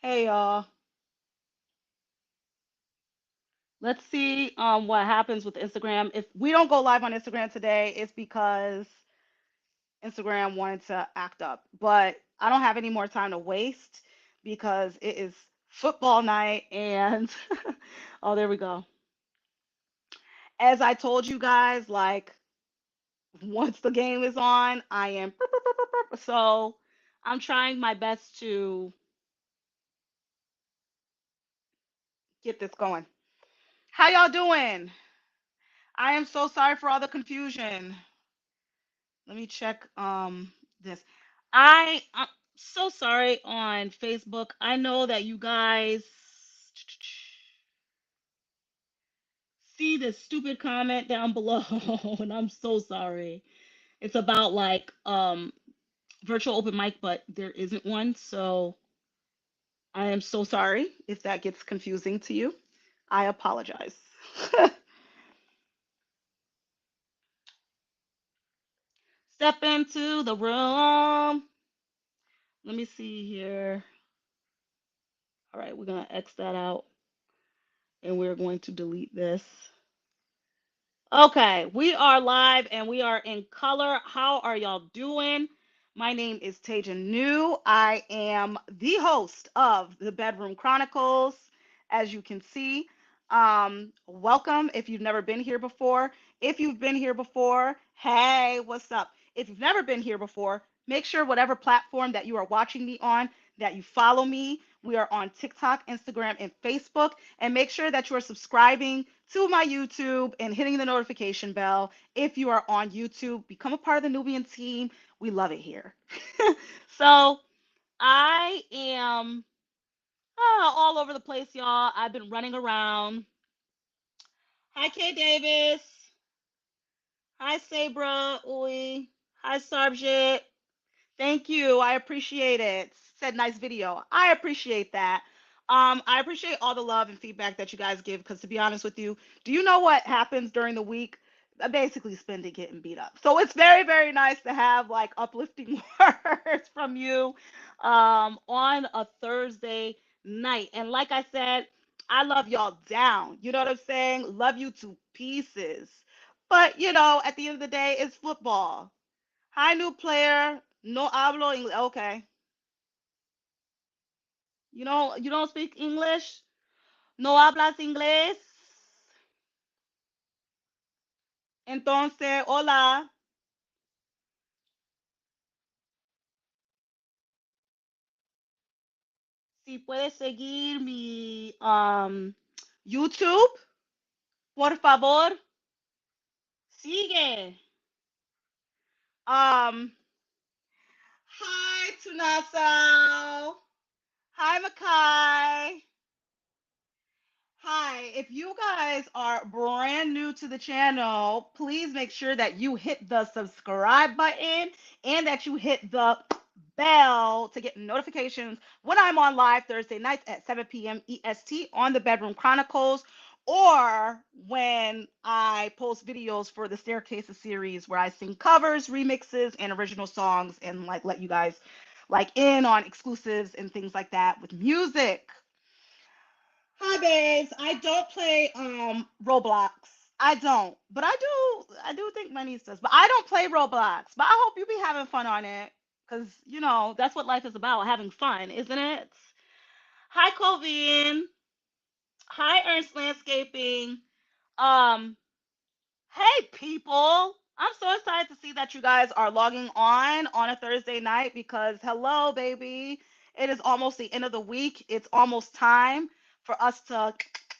Hey y'all. Let's see what happens with Instagram. If we don't go live on Instagram today, it's because Instagram wanted to act up. But I don't have any more time to waste because it is football night and oh, there we go. As I told you guys, like once the game is on, I am so I'm trying my best to get this going. How y'all doing? I am so sorry for all the confusion. Let me check this. I'm so sorry on Facebook. I know that you guys see this stupid comment down below and I'm so sorry. It's about like virtual open mic but there isn't one. So I am so sorry if that gets confusing to you. I apologize. Step into the room. Let me see here. All right, we're going to X that out and we're going to delete this. Okay, we are live and we are in color. How are y'all doing? My name is Tajan New. I am the host of the Bedroom Chronicles, as you can see. Welcome if you've never been here before. If you've been here before, hey, what's up? If you've never been here before, make sure whatever platform that you are watching me on, that you follow me. We are on TikTok, Instagram, and Facebook. And make sure that you are subscribing to my YouTube and hitting the notification bell if you are on YouTube. Become a part of the Nubian team. We love it here. So I am all over the place, y'all. I've been running around. Hi, Kay Davis. Hi, Sabra. Oi. Hi, Sarvjit. Thank you. I appreciate it. Said nice video. I appreciate that. I appreciate all the love and feedback that you guys give because to be honest with you, do you know what happens during the week? I basically spend it getting beat up. So it's very, very nice to have like uplifting words from you on a Thursday night. And like I said, I love y'all down. You know what I'm saying? Love you to pieces. But you know, at the end of the day, it's football. Hi, new player. No hablo inglés. Okay. You don't speak English? No hablas inglés? Entonces, hola. Si puedes seguir mi YouTube, por favor, sigue. Um, hi, Tunasao. Hi, Makai. Hi, if you guys are brand new to the channel, please make sure that you hit the subscribe button and that you hit the bell to get notifications when I'm on live Thursday nights at 7 p.m. EST on the Bedroom Chronicles or when I post videos for the Staircases series where I sing covers, remixes, and original songs and like let you guys like in on exclusives and things like that with music. Hi babes. I don't play Roblox. I don't. But I do think my niece does. But I don't play Roblox. But I hope you be having fun on it. Cause you know, that's what life is about, having fun, isn't it? Hi Colvin. Hi Ernst Landscaping. Um, hey people. I'm so excited to see that you guys are logging on a Thursday night because hello, baby. It is almost the end of the week. It's almost time for us to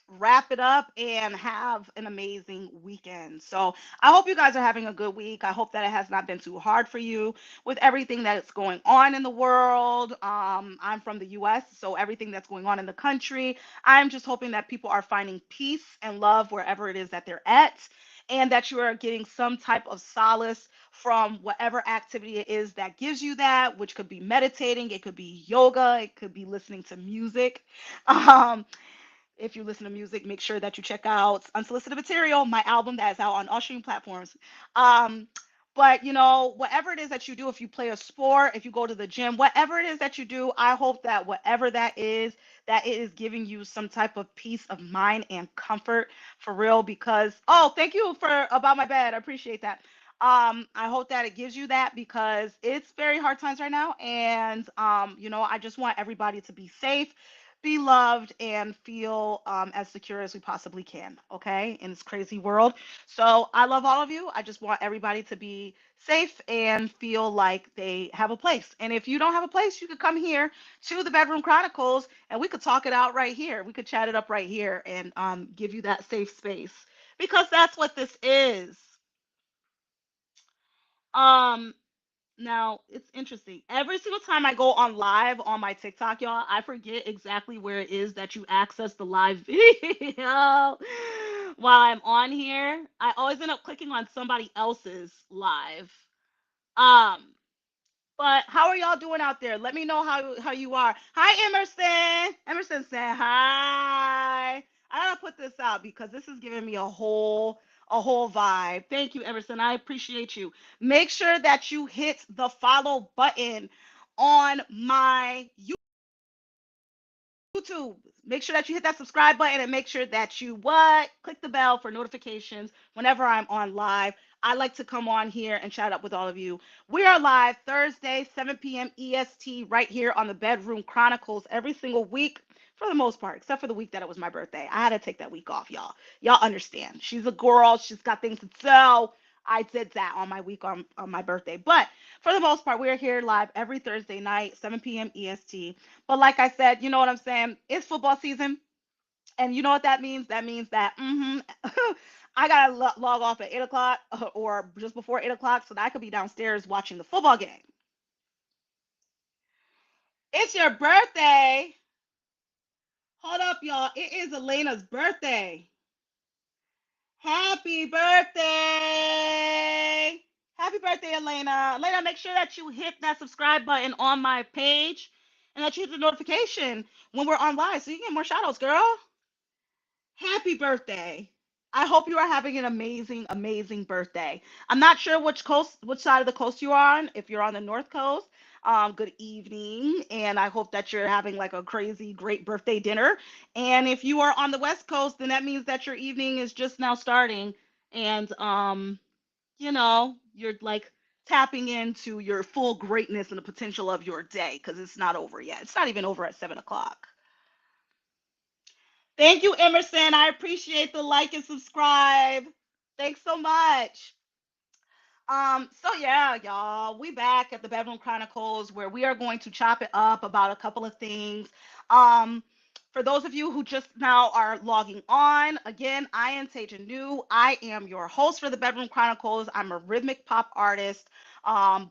wrap it up and have an amazing weekend. So I hope you guys are having a good week. I hope that it has not been too hard for you with everything that's going on in the world. I'm from the US, so everything that's going on in the country, I'm just hoping that people are finding peace and love wherever it is that they're at and that you are getting some type of solace from whatever activity it is that gives you that, which could be meditating, it could be yoga, it could be listening to music. Um, if you listen to music, make sure that you check out Unsolicited Material, my album that is out on all streaming platforms. Um, But whatever it is that you do, if you play a sport, if you go to the gym, whatever it is that you do, I hope that whatever that it is giving you some type of peace of mind and comfort for real. Because, oh, thank you for about my bed. I appreciate that. I hope that it gives you that because it's very hard times right now. And, I just want everybody to be safe, be loved, and feel as secure as we possibly can, okay, in this crazy world. So I love all of you. I just want everybody to be safe and feel like they have a place. And if you don't have a place, you could come here to the Bedroom Chronicles and we could talk it out right here. We could chat it up right here and give you that safe space because that's what this is. Um, Now, it's interesting. Every single time I go on live on my TikTok, y'all, I forget exactly where it is that you access the live video while I'm on here. I always end up clicking on somebody else's live. Um, but how are y'all doing out there? Let me know how you are. Hi, Emerson. Emerson said hi. I gotta put this out because this is giving me a whole vibe. Thank you, Emerson. I appreciate you. Make sure that you hit the follow button on my YouTube. Make sure that you hit that subscribe button and make sure that you what? Click the bell for notifications whenever I'm on live. I like to come on here and chat up with all of you. We are live Thursday, 7 p.m. EST, right here on the Bedroom Chronicles every single week for the most part, except for the week that it was my birthday. I had to take that week off, y'all. Y'all understand. She's a girl. She's got things to sell. I did that on my week on my birthday. But for the most part, we're here live every Thursday night, 7 p.m. EST. But like I said, you know what I'm saying? It's football season. And you know what that means? That means that I got to log off at 8 o'clock or just before 8 o'clock so that I could be downstairs watching the football game. It's your birthday. Hold up, y'all. It is Elena's birthday. Happy birthday. Happy birthday, Elena. Elena, make sure that you hit that subscribe button on my page and that you hit the notification when we're on live so you can get more shout outs, girl. Happy birthday. I hope you are having an amazing, amazing birthday. I'm not sure which side of the coast you are on. If you're on the North Coast, good evening. And I hope that you're having like a crazy, great birthday dinner. And if you are on the West Coast, then that means that your evening is just now starting. And, you're like tapping into your full greatness and the potential of your day because it's not over yet. It's not even over at 7 o'clock. Thank you, Emerson. I appreciate the like and subscribe. Thanks so much. So yeah, y'all, we back at the Bedroom Chronicles where we are going to chop it up about a couple of things. Um, for those of you who just now are logging on, again, I am Taja New. I am your host for the Bedroom Chronicles. I'm a rhythmic pop artist,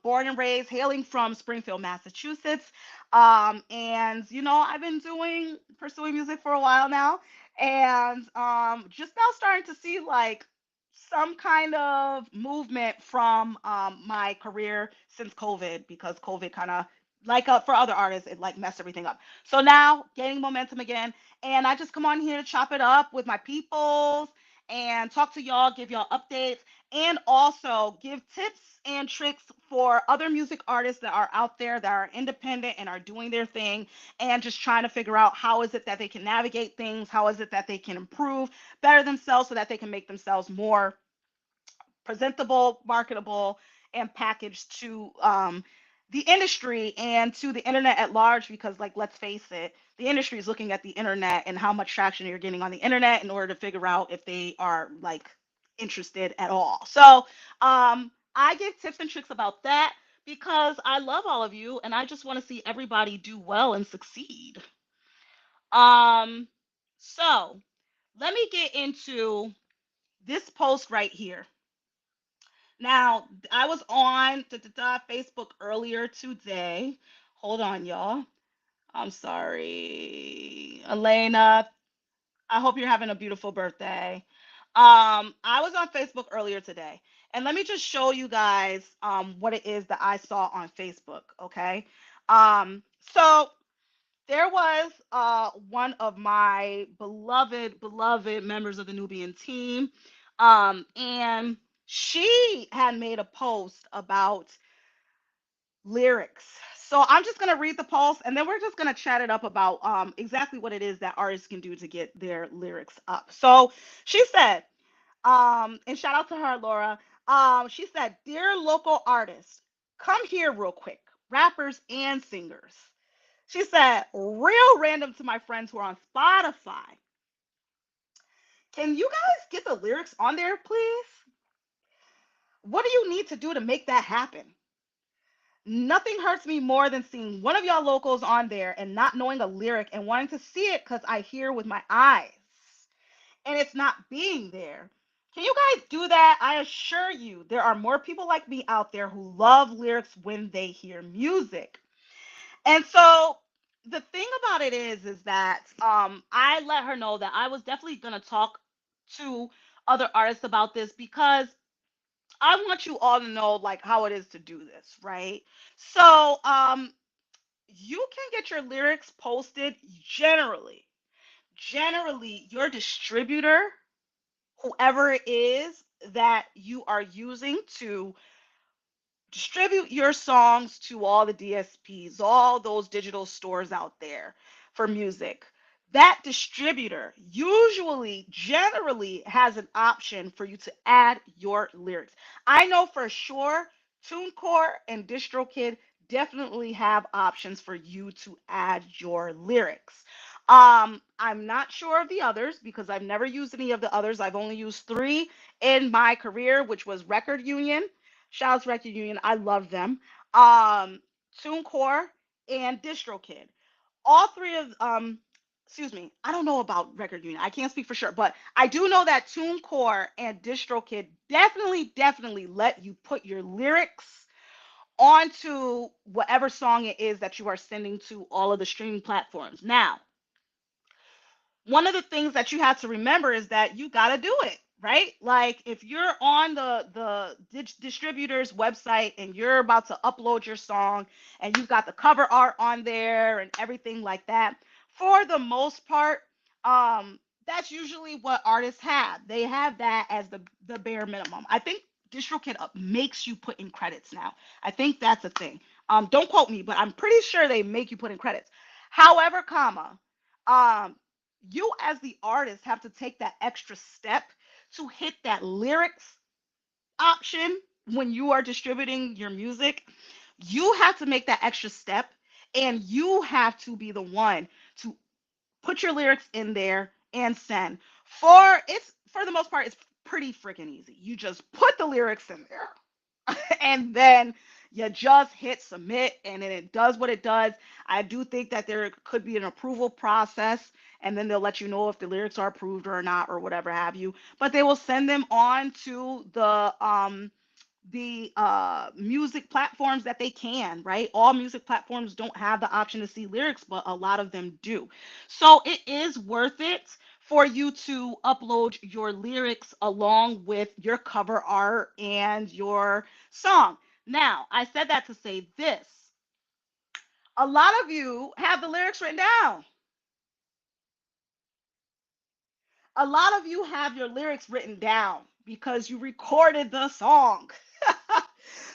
born and raised, hailing from Springfield, Massachusetts. And I've been doing pursuing music for a while now, and just now starting to see like some kind of movement from my career since COVID because COVID kind of like for other artists it like messed everything up. So now gaining momentum again, and I just come on here to chop it up with my peoples and talk to y'all, give y'all updates, and also give tips and tricks for other music artists that are out there that are independent and are doing their thing and just trying to figure out how is it that they can navigate things, how is it that they can improve, better themselves so that they can make themselves more presentable, marketable, and packaged to the industry and to the internet at large. Because, like, let's face it, the industry is looking at the internet and how much traction you're getting on the internet in order to figure out if they are like interested at all. So, I give tips and tricks about that because I love all of you and I just want to see everybody do well and succeed. Um, so let me get into this post right here. Now, I was on Facebook earlier today. Hold on, y'all. I'm sorry. Elena, I hope you're having a beautiful birthday. I was on Facebook earlier today, and let me just show you guys what it is that I saw on Facebook, okay? So there was one of my beloved members of the Nubian team, and She had made a post about lyrics. So I'm just gonna read the post, and then we're just gonna chat it up about exactly what it is that artists can do to get their lyrics up. So she said, and shout out to her, Laura. She said, "Dear local artists, come here real quick, rappers and singers." She said, "Real random to my friends who are on Spotify. Can you guys get the lyrics on there, please? What do you need to do to make that happen? Nothing hurts me more than seeing one of y'all locals on there and not knowing a lyric and wanting to see it because I hear with my eyes and it's not being there. Can you guys do that? I assure you, there are more people like me out there who love lyrics when they hear music." And so the thing about it is that I let her know that I was definitely gonna talk to other artists about this because I want you all to know like how it is to do this, right? So you can get your lyrics posted generally. Generally, your distributor, whoever it is that you are using to distribute your songs to all the DSPs, all those digital stores out there for music. That distributor usually, generally, has an option for you to add your lyrics. I know for sure TuneCore and DistroKid definitely have options for you to add your lyrics. I'm not sure of the others because I've never used any of the others. I've only used three in my career, which was Record Union. Shouts Record Union. I love them. Um, TuneCore and DistroKid. All three of excuse me, I don't know about Record Union. I can't speak for sure, but I do know that TuneCore and DistroKid definitely let you put your lyrics onto whatever song it is that you are sending to all of the streaming platforms. Now, one of the things that you have to remember is that you got to do it, right? Like if you're on the distributor's website and you're about to upload your song and you've got the cover art on there and everything like that, for the most part, that's usually what artists have. They have that as the bare minimum. I think DistroKid makes you put in credits now. I think that's a thing. Don't quote me, but I'm pretty sure they make you put in credits. However, comma, um, you as the artist have to take that extra step to hit that lyrics option when you are distributing your music. You have to make that extra step and you have to be the one to put your lyrics in there and send. For the most part, it's pretty freaking easy. You just put the lyrics in there and then you just hit submit and then it does what it does. I do think that there could be an approval process and then they'll let you know if the lyrics are approved or not or whatever have you. But they will send them on to the music platforms that they can, right? All music platforms don't have the option to see lyrics, but a lot of them do. So it is worth it for you to upload your lyrics along with your cover art and your song. Now, I said that to say this. A lot of you have the lyrics written down. A lot of you have your lyrics written down because you recorded the song.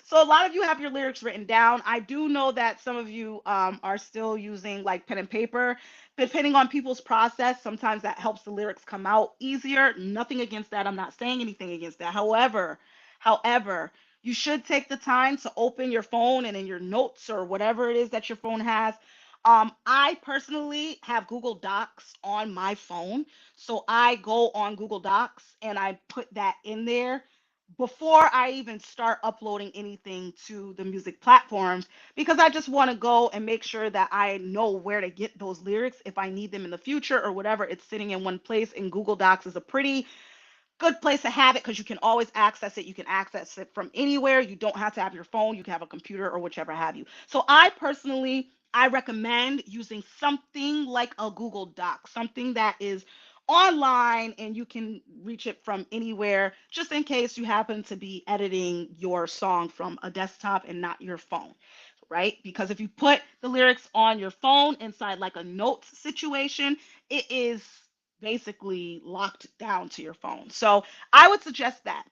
So a lot of you have your lyrics written down. I do know that some of you are still using like pen and paper. Depending on people's process, sometimes that helps the lyrics come out easier. Nothing against that. I'm not saying anything against that. However, you should take the time to open your phone and in your notes or whatever it is that your phone has. I personally have Google Docs on my phone. So I go on Google Docs and I put that in there before I even start uploading anything to the music platforms because I just want to go and make sure that I know where to get those lyrics if I need them in the future or whatever. It's sitting in one place, and Google Docs is a pretty good place to have it because you can always access it. You can access it from anywhere. You don't have to have your phone. You can have a computer or whichever have you. So I recommend using something like a Google Doc, something that is online and you can reach it from anywhere, just in case you happen to be editing your song from a desktop and not your phone, right? Because if you put the lyrics on your phone inside like a notes situation, it is basically locked down to your phone. So I would suggest that.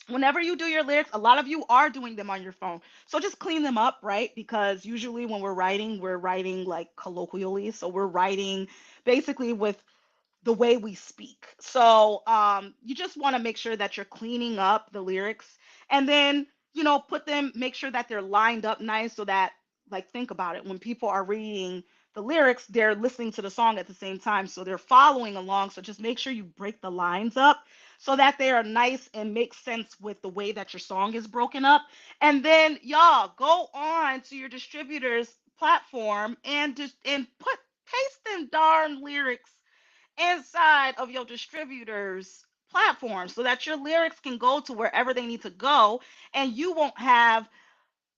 whenever you do your lyrics, a lot of you are doing them on your phone. So just clean them up, right? Because usually when we're writing like colloquially. So we're writing basically with the way we speak. So you just want to make sure that you're cleaning up the lyrics, and then put them, make sure that they're lined up nice so that, like, think about it, when people are reading the lyrics, they're listening to the song at the same time, so they're following along. So just make sure you break the lines up so that they are nice and make sense with the way that your song is broken up. And then y'all go on to your distributor's platform and just and put paste them darn lyrics inside of your distributor's platform so that your lyrics can go to wherever they need to go, and you won't have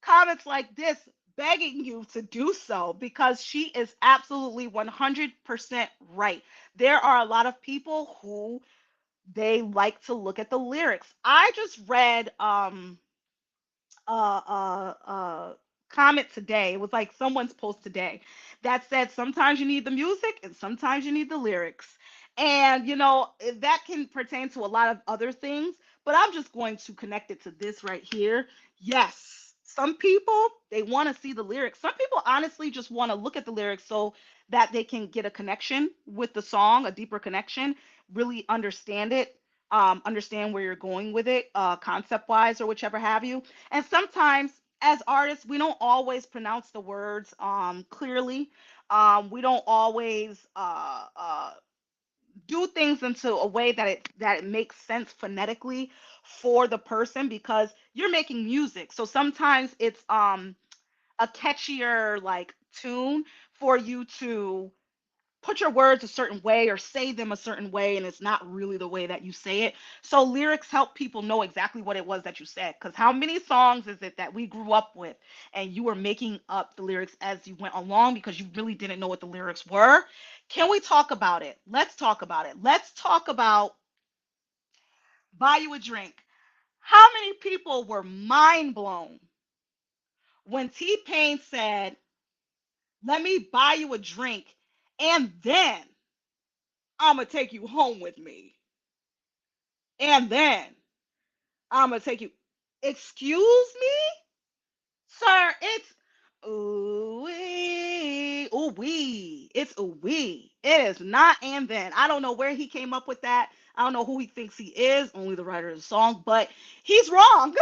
comments like this begging you to do so, because she is absolutely 100% right. There are a lot of people who they like to look at the lyrics. I just read comment today. It was like someone's post today that said sometimes you need the music and sometimes you need the lyrics. And that can pertain to a lot of other things, but I'm just going to connect it to this right here. Yes, some people they want to see the lyrics. Some people honestly just want to look at the lyrics so that they can get a connection with the song, a deeper connection, really understand it, understand where you're going with it, concept wise or whichever have you. And sometimes, as artists, we don't always pronounce the words clearly. We don't always do things into a way that it makes sense phonetically for the person, because you're making music. So sometimes it's a catchier like tune for you to put your words a certain way or say them a certain way, and it's not really the way that you say it. So lyrics help people know exactly what it was that you said, because how many songs is it that we grew up with and you were making up the lyrics as you went along because you really didn't know what the lyrics were? Can we talk about it? Let's talk about it. Let's talk about Buy You a Drink. How many people were mind blown when T-Pain said, let me buy you a drink and then I'm gonna take you home with me, and then I'm gonna take you. Excuse me, sir. It's ooh wee, ooh wee. It's ooh wee. It is not and then. I don't know where he came up with that. I don't know who he thinks he is. Only the writer of the song, but he's wrong.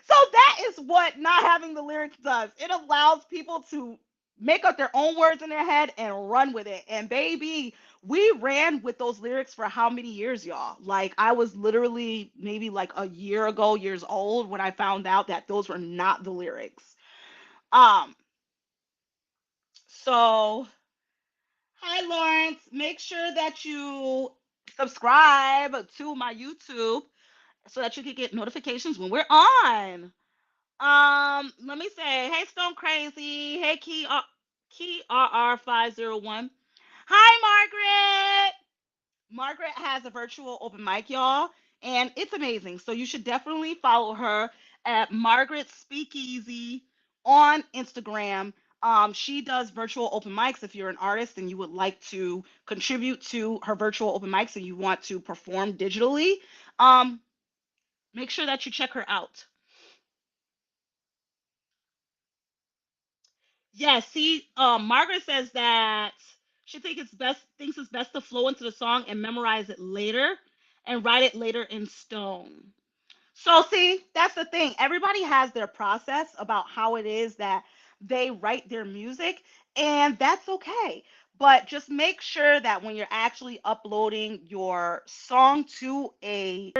So that is what not having the lyrics does. It allows people to make up their own words in their head and run with it. And baby, we ran with those lyrics for how many years, y'all? Like, I was literally maybe like a year ago, years old, when I found out that those were not the lyrics. Um, so hi Lawrence, make sure that you subscribe to my YouTube so that you can get notifications when we're on. Let me say, hey Stone Crazy, hey Key RR501. Hi Margaret. Margaret has a virtual open mic, y'all, and it's amazing. So you should definitely follow her at Margaret Speakeasy on Instagram. She does virtual open mics. If you're an artist and you would like to contribute to her virtual open mics and you want to perform digitally, um, make sure that you check her out. Yes, see, Margaret says that she thinks it's best to flow into the song and memorize it later and write it later in stone. So see, that's the thing. Everybody has their process about how it is that they write their music, and that's okay. But just make sure that when you're actually uploading your song to a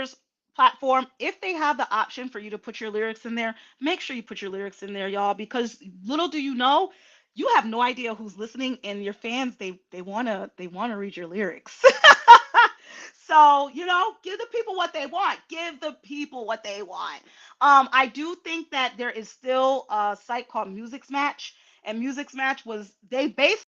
platform, if they have the option for you to put your lyrics in there, make sure you put your lyrics in there, y'all, because little do you know, you have no idea who's listening, and your fans, they wanna read your lyrics. So, give the people what they want. Give the people what they want. I do think that there is still a site called Music's Match, and Music's Match was they basically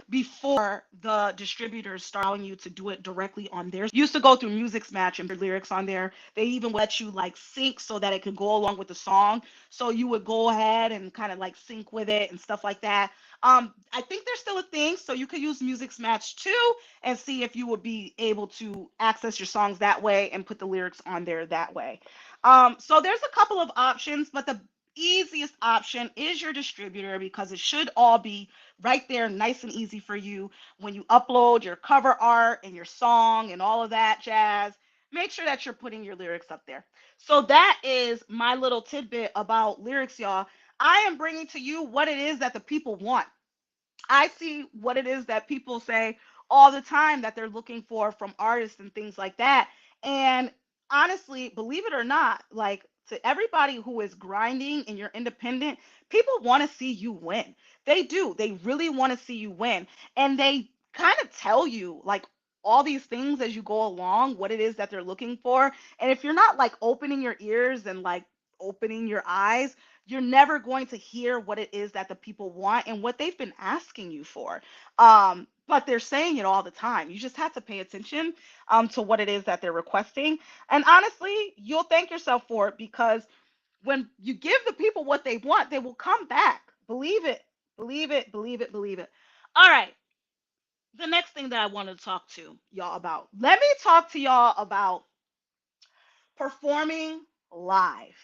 before the distributors start allowing you to do it directly on theirs. You used to go through Music Match and put your lyrics on there. They even would let you like sync so that it could go along with the song. So you would go ahead and kind of like sync with it and stuff like that. I think there's still a thing, so you could use Music Match too and see if you would be able to access your songs that way and put the lyrics on there that way. So there's a couple of options, but the easiest option is your distributor because it should all be right there, nice and easy for you when you upload your cover art and your song and all of that jazz. Make sure that you're putting your lyrics up there. So that is my little tidbit about lyrics, y'all. I am bringing to you what it is that the people want. I see what it is that people say all the time that they're looking for from artists and things like that. And honestly, believe it or not, like to everybody who is grinding and you're independent, people want to see you win. They do. They really want to see you win. And they kind of tell you like all these things as you go along, what it is that they're looking for. And if you're not like opening your ears and like opening your eyes, you're never going to hear what it is that the people want and what they've been asking you for. But they're saying it all the time. You just have to pay attention to what it is that they're requesting. And honestly, you'll thank yourself for it because when you give the people what they want, they will come back. Believe it, believe it, believe it, believe it. All right. The next thing that I want to talk to y'all about. Let me talk to y'all about performing live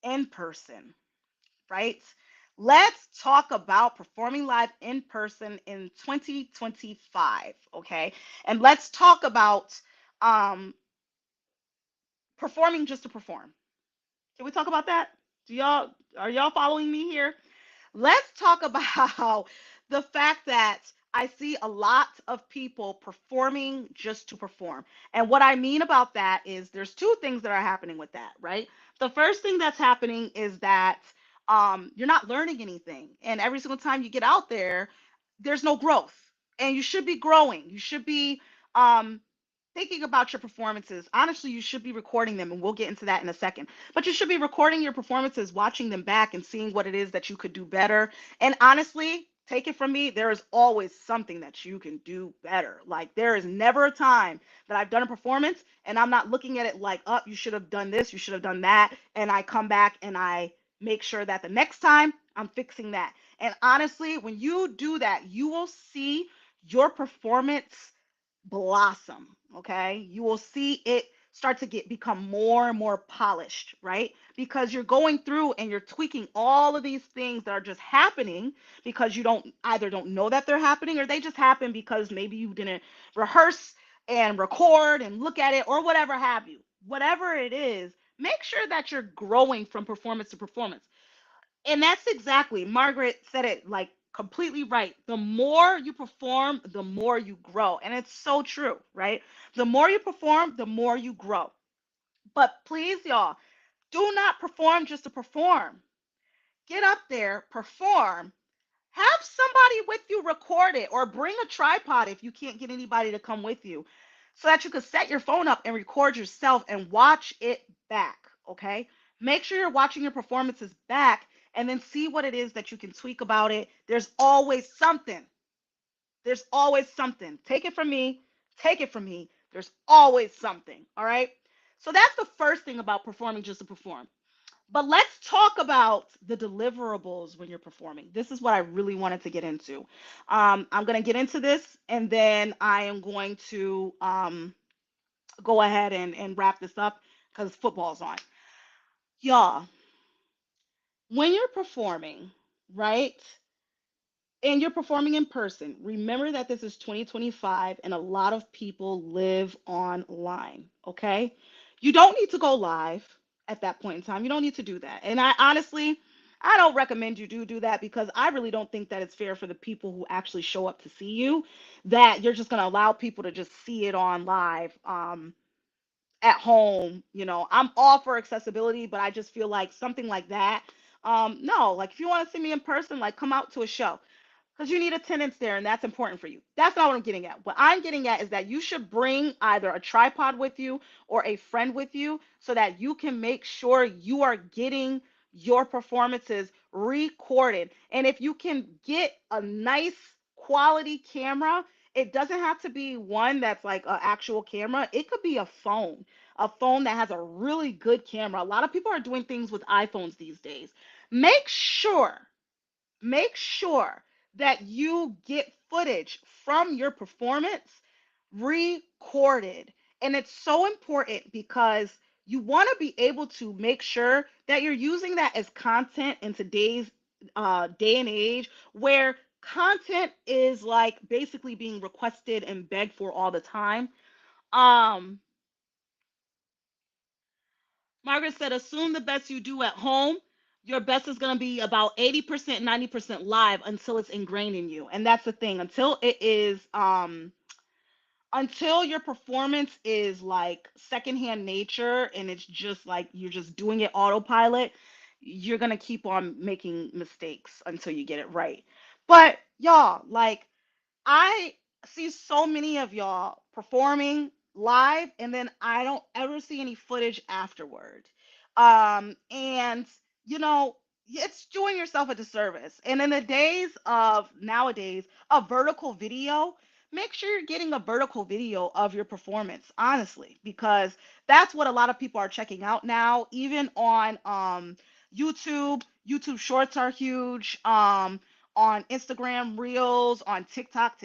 in person, right? Let's talk about performing live in person in 2025, okay? And let's talk about um, performing just to perform. Can we talk about that? Do y'all are y'all following me here? Let's talk about the fact that I see a lot of people performing just to perform. And what I mean about that is there's two things that are happening with that, right? The first thing that's happening is that you're not learning anything. And every single time you get out there, there's no growth. And you should be growing. You should be um, thinking about your performances. Honestly, you should be recording them, and we'll get into that in a second. But you should be recording your performances, watching them back, and seeing what it is that you could do better. And honestly, take it from me, there is always something that you can do better. Like, there is never a time that I've done a performance and I'm not looking at it like, oh, you should have done this, you should have done that. And I come back and I make sure that the next time I'm fixing that. And honestly, when you do that, you will see your performance blossom. Okay, you will see it start to get become more and more polished, right? Because you're going through and you're tweaking all of these things that are just happening because you don't either don't know that they're happening or they just happen because maybe you didn't rehearse and record and look at it or whatever have you. Whatever it is, make sure that you're growing from performance to performance. And that's exactly, Margaret said it like completely right. The more you perform, the more you grow. And it's so true, right? The more you perform, the more you grow. But please, y'all, do not perform just to perform. Get up there, perform, have somebody with you record it or bring a tripod if you can't get anybody to come with you so that you can set your phone up and record yourself and watch it back, okay? Make sure you're watching your performances back and then see what it is that you can tweak about it. There's always something. There's always something. Take it from me. Take it from me. There's always something, all right? So that's the first thing about performing just to perform. But let's talk about the deliverables when you're performing. This is what I really wanted to get into. I'm going to get into this and then I am going to go ahead and wrap this up because football's on. Y'all, when you're performing, right? And you're performing in person, remember that this is 2025 and a lot of people live online, okay? You don't need to go live at that point in time. You don't need to do that. And I honestly, I don't recommend you do that because I really don't think that it's fair for the people who actually show up to see you that you're just going to allow people to just see it on live at home. I'm all for accessibility, but I just feel like something like that. No, like if you want to see me in person, like come out to a show because you need attendance there and that's important for you. That's not what I'm getting at. What I'm getting at is that you should bring either a tripod with you or a friend with you so that you can make sure you are getting your performances recorded. And if you can get a nice quality camera. It doesn't have to be one that's like an actual camera. It could be a phone that has a really good camera. A lot of people are doing things with iPhones these days. Make sure make sure that you get footage from your performance recorded. And it's so important because you want to be able to make sure that you're using that as content in today's day and age where content is like basically being requested and begged for all the time. Um, Margaret said, assume the best you do at home. Your best is going to be about 80%, 90% live until it's ingrained in you. And that's the thing. Until your performance is like secondhand nature and it's just like you're just doing it autopilot, you're going to keep on making mistakes until you get it right. But y'all, like I see so many of y'all performing live and then I don't ever see any footage afterward. And you know, it's doing yourself a disservice. And in the days of nowadays, a vertical video, make sure you're getting a vertical video of your performance, honestly, because that's what a lot of people are checking out now, even on YouTube. YouTube shorts are huge. On Instagram Reels, on TikTok.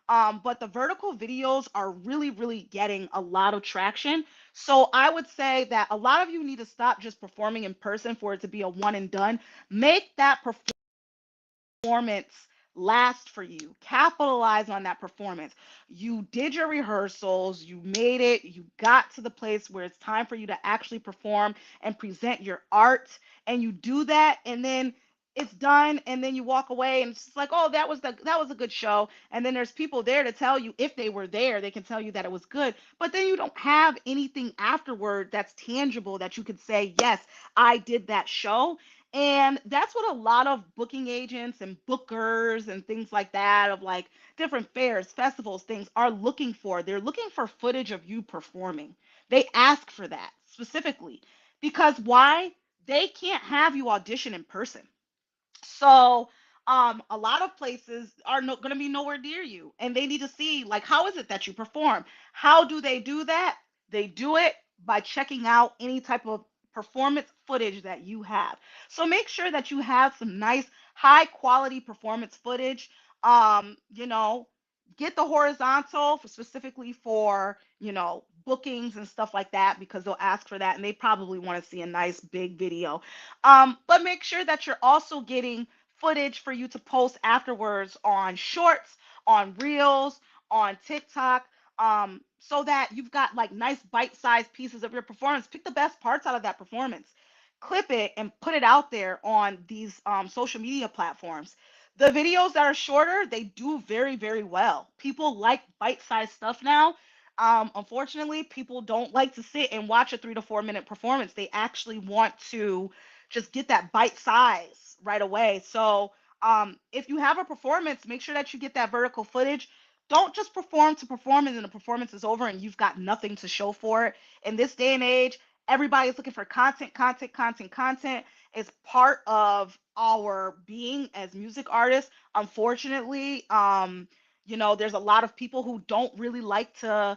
But the vertical videos are really, really getting a lot of traction. So I would say that a lot of you need to stop just performing in person for it to be a one and done. Make that performance last for you. Capitalize on that performance. You did your rehearsals, you made it, you got to the place where it's time for you to actually perform and present your art, and you do that, and then it's done, and then you walk away and it's just like, oh, that was a good show. And then there's people there to tell you, if they were there they can tell you that it was good, but then you don't have anything afterward that's tangible that you could say, yes, I did that show. And that's what a lot of booking agents and bookers and things like that, of like different fairs, festivals, things, are looking for. They're looking for footage of you performing. They ask for that specifically because why? They can't have you audition in person. So, a lot of places are going to be nowhere near you, and they need to see like how is it that you perform. How do they do that? They do it by checking out any type of performance footage that you have. So make sure that you have some nice high quality performance footage. You know, get the horizontal for specifically for, bookings and stuff like that, because they'll ask for that and they probably want to see a nice big video. But make sure that you're also getting footage for you to post afterwards on shorts, on reels, on TikTok, so that you've got like nice bite-sized pieces of your performance. Pick the best parts out of that performance, clip it, and put it out there on these social media platforms. The videos that are shorter, they do very, very well. People like bite-sized stuff now. Unfortunately, people don't like to sit and watch a 3 to 4 minute performance. They actually want to just get that bite size right away. So, if you have a performance, make sure that you get that vertical footage. Don't just perform to perform and then the performance is over and you've got nothing to show for it. In this day and age, everybody's looking for content. It's part of our being as music artists. Unfortunately, there's a lot of people who don't really like to,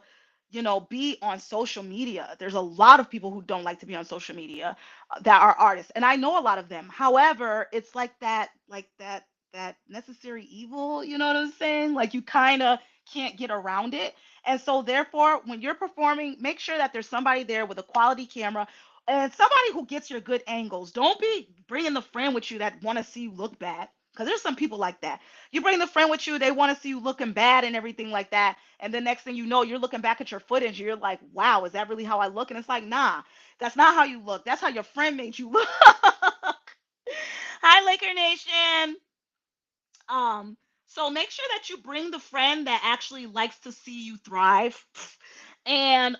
be on social media. There's a lot of people who don't like to be on social media that are artists, and I know a lot of them. However, it's like that necessary evil. You know what I'm saying? Like you kind of can't get around it. And so, therefore, when you're performing, make sure that there's somebody there with a quality camera and somebody who gets your good angles. Don't be bringing the friend with you that want to see you look bad. Because there's some people like that. You bring the friend with you, they want to see you looking bad and everything like that. And the next thing you know, you're looking back at your footage and you're like, wow, is that really how I look? And it's like, nah, that's not how you look. That's how your friend made you look. Hi, Laker Nation. Um, so make sure that you bring the friend that actually likes to see you thrive. And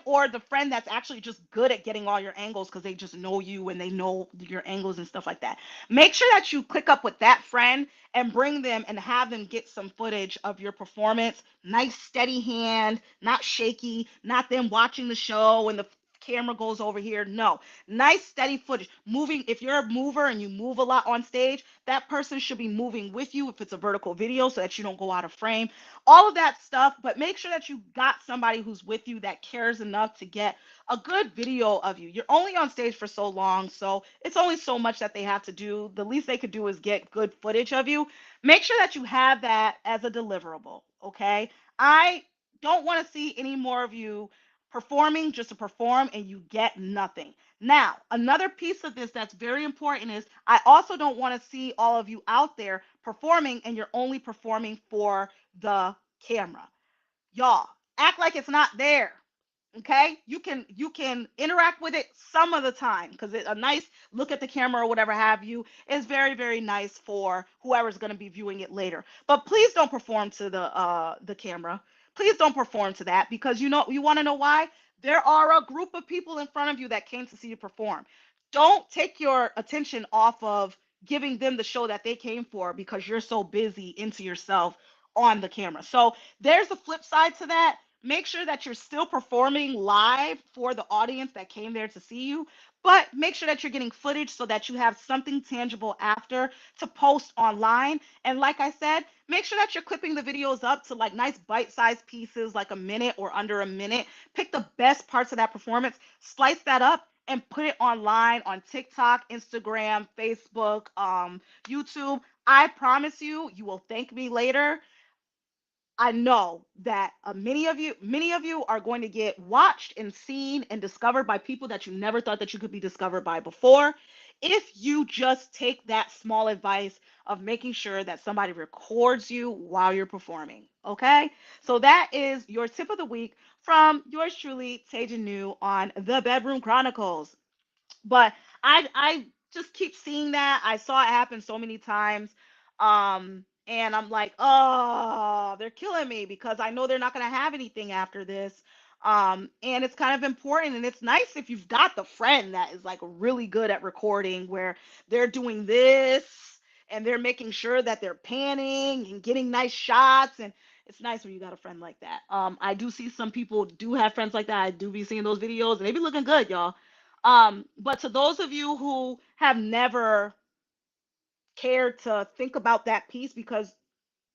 or the friend that's actually just good at getting all your angles because they just know you and they know your angles and stuff like that. Make sure that you click up with that friend and bring them and have them get some footage of your performance. Nice steady hand, not shaky, not them watching the show and the camera goes over here. No, nice steady footage. Moving, if you're a mover and you move a lot on stage, that person should be moving with you if it's a vertical video so that you don't go out of frame. All of that stuff, but make sure that you got somebody who's with you that cares enough to get a good video of you. You're only on stage for so long, so it's only so much that they have to do. The least they could do is get good footage of you. Make sure that you have that as a deliverable, okay? I don't want to see any more of you performing just to perform and you get nothing. Now, another piece of this that's very important is I also don't want to see all of you out there performing and you're only performing for the camera. Y'all, act like it's not there. Okay, you can interact with it some of the time because a nice look at the camera or whatever have you is very very nice for whoever's going to be viewing it later. But please don't perform to the camera. Please don't perform to that because you want to know why. There are a group of people in front of you that came to see you perform. Don't take your attention off of giving them the show that they came for because you're so busy into yourself on the camera. So there's the flip side to that. Make sure that you're still performing live for the audience that came there to see you, but make sure that you're getting footage so that you have something tangible after to post online. And like I said, make sure that you're clipping the videos up to like nice bite-sized pieces, like a minute or under a minute. Pick the best parts of that performance, slice that up, and put it online on TikTok, Instagram, Facebook, YouTube. I promise you, you will thank me later. I know that many of you are going to get watched and seen and discovered by people that you never thought that you could be discovered by before. If you just take that small advice of making sure that somebody records you while you're performing, okay? So that is your tip of the week from yours truly, Tajan New on the Bedroom Chronicles. But I just keep seeing that. I saw it happen so many times. And I'm like, oh, they're killing me because I know they're not gonna have anything after this. And it's kind of important and it's nice if you've got the friend that is like really good at recording where they're doing this and they're making sure that they're panning and getting nice shots and it's nice when you got a friend like that. I do see some people do have friends like that. I do be seeing those videos and they be looking good, y'all. But to those of you who have never cared to think about that piece, because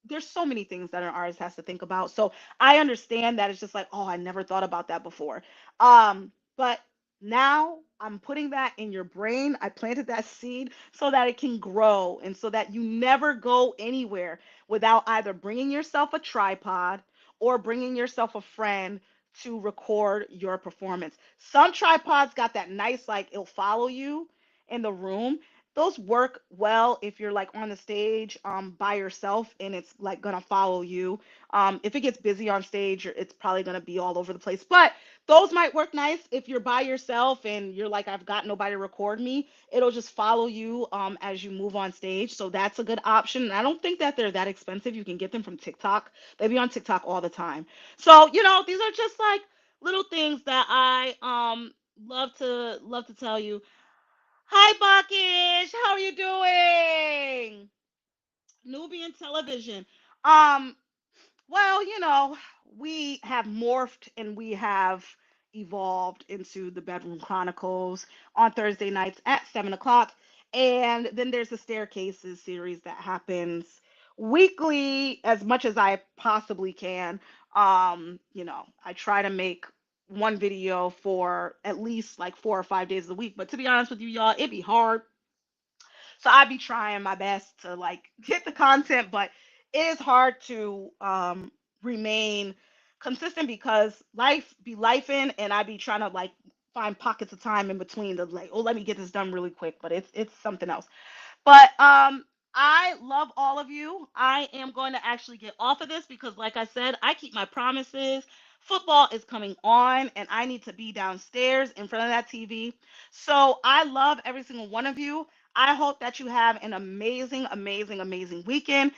there's so many things that an artist has to think about. So I understand that it's just like, oh, I never thought about that before. But now I'm putting that in your brain. I planted that seed so that it can grow and so that you never go anywhere without either bringing yourself a tripod or bringing yourself a friend to record your performance. Some tripods got that nice, like, it'll follow you in the room. Those work well if you're like on the stage by yourself and it's like gonna follow you. If it gets busy on stage, it's probably gonna be all over the place. But those might work nice if you're by yourself and you're like, I've got nobody to record me. It'll just follow you as you move on stage. So that's a good option. And I don't think that they're that expensive. You can get them from TikTok. They be on TikTok all the time. So these are just like little things that I love to tell you. Hi, Buckish. How are you doing? Nubian television. Um, well, we have morphed and we have evolved into the Bedroom Chronicles on Thursday nights at 7 o'clock. And then there's the Staircases series that happens weekly as much as I possibly can. I try to make one video for at least like 4 or 5 days a week. But to be honest with you, y'all, it'd be hard so I be trying my best to like get the content, but it is hard to remain consistent because life be lifing, and I be trying to like find pockets of time in between to like, oh, let me get this done really quick. But it's something else. But I love all of you. I am going to actually get off of this because, like I said, I keep my promises. Football is coming on, and I need to be downstairs in front of that TV. So I love every single one of you. I hope that you have an amazing, amazing, amazing weekend.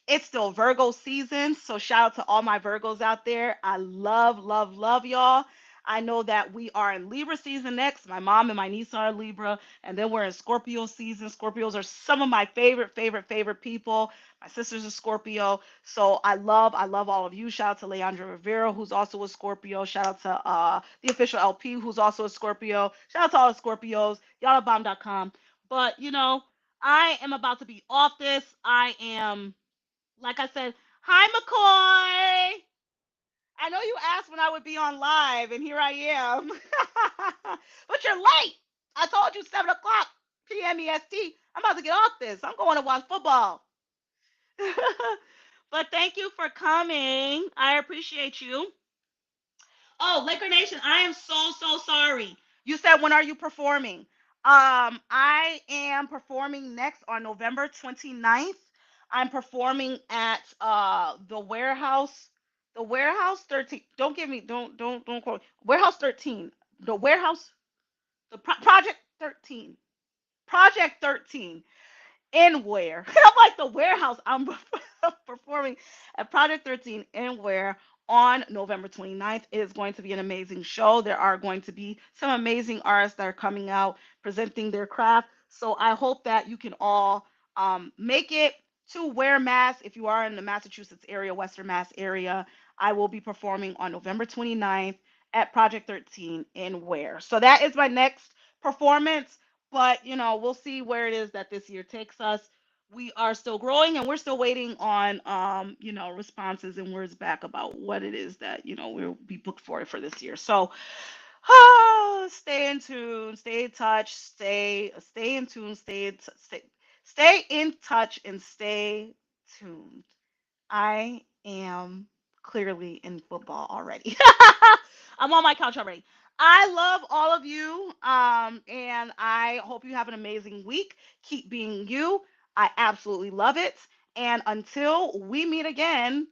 It's still Virgo season, so shout out to all my Virgos out there. I love, love, love y'all. I know that we are in Libra season next. My mom and my niece are in Libra, and then we're in Scorpio season. Scorpios are some of my favorite people. My sister's a Scorpio, so I love all of you. Shout out to Leandra Rivera, who's also a Scorpio. Shout out to the official LP, who's also a Scorpio. Shout out to all the Scorpios. Y'all at bomb.com. But I am about to be off this. I am, like I said, hi McCoy. I know you asked when I would be on live, and here I am. But you're late. I told you 7 o'clock p.m. EST. I'm about to get off this. I'm going to watch football. But thank you for coming. I appreciate you. Oh, Laker Nation, I am so sorry. You said when are you performing? I am performing next on November 29th. I'm performing at the warehouse. The warehouse 13. Don't give me don't quote. Warehouse 13. The warehouse Project 13. Project 13 in where? I'm like the warehouse. I'm performing at Project 13 in where on November 29th. It is going to be an amazing show. There are going to be some amazing artists that are coming out presenting their craft. So I hope that you can all make it to Wear Mass if you are in the Massachusetts area, Western Mass area. I will be performing on November 29th at Project 13 in Ware. So that is my next performance, but we'll see where it is that this year takes us. We are still growing and we're still waiting on responses and words back about what it is that we'll be booked for this year. So stay in tune, stay in touch, stay in tune, stay in touch and stay tuned. I am clearly in football already. I'm on my couch already. I love all of you, and I hope you have an amazing week. Keep being you. I absolutely love it. And until we meet again,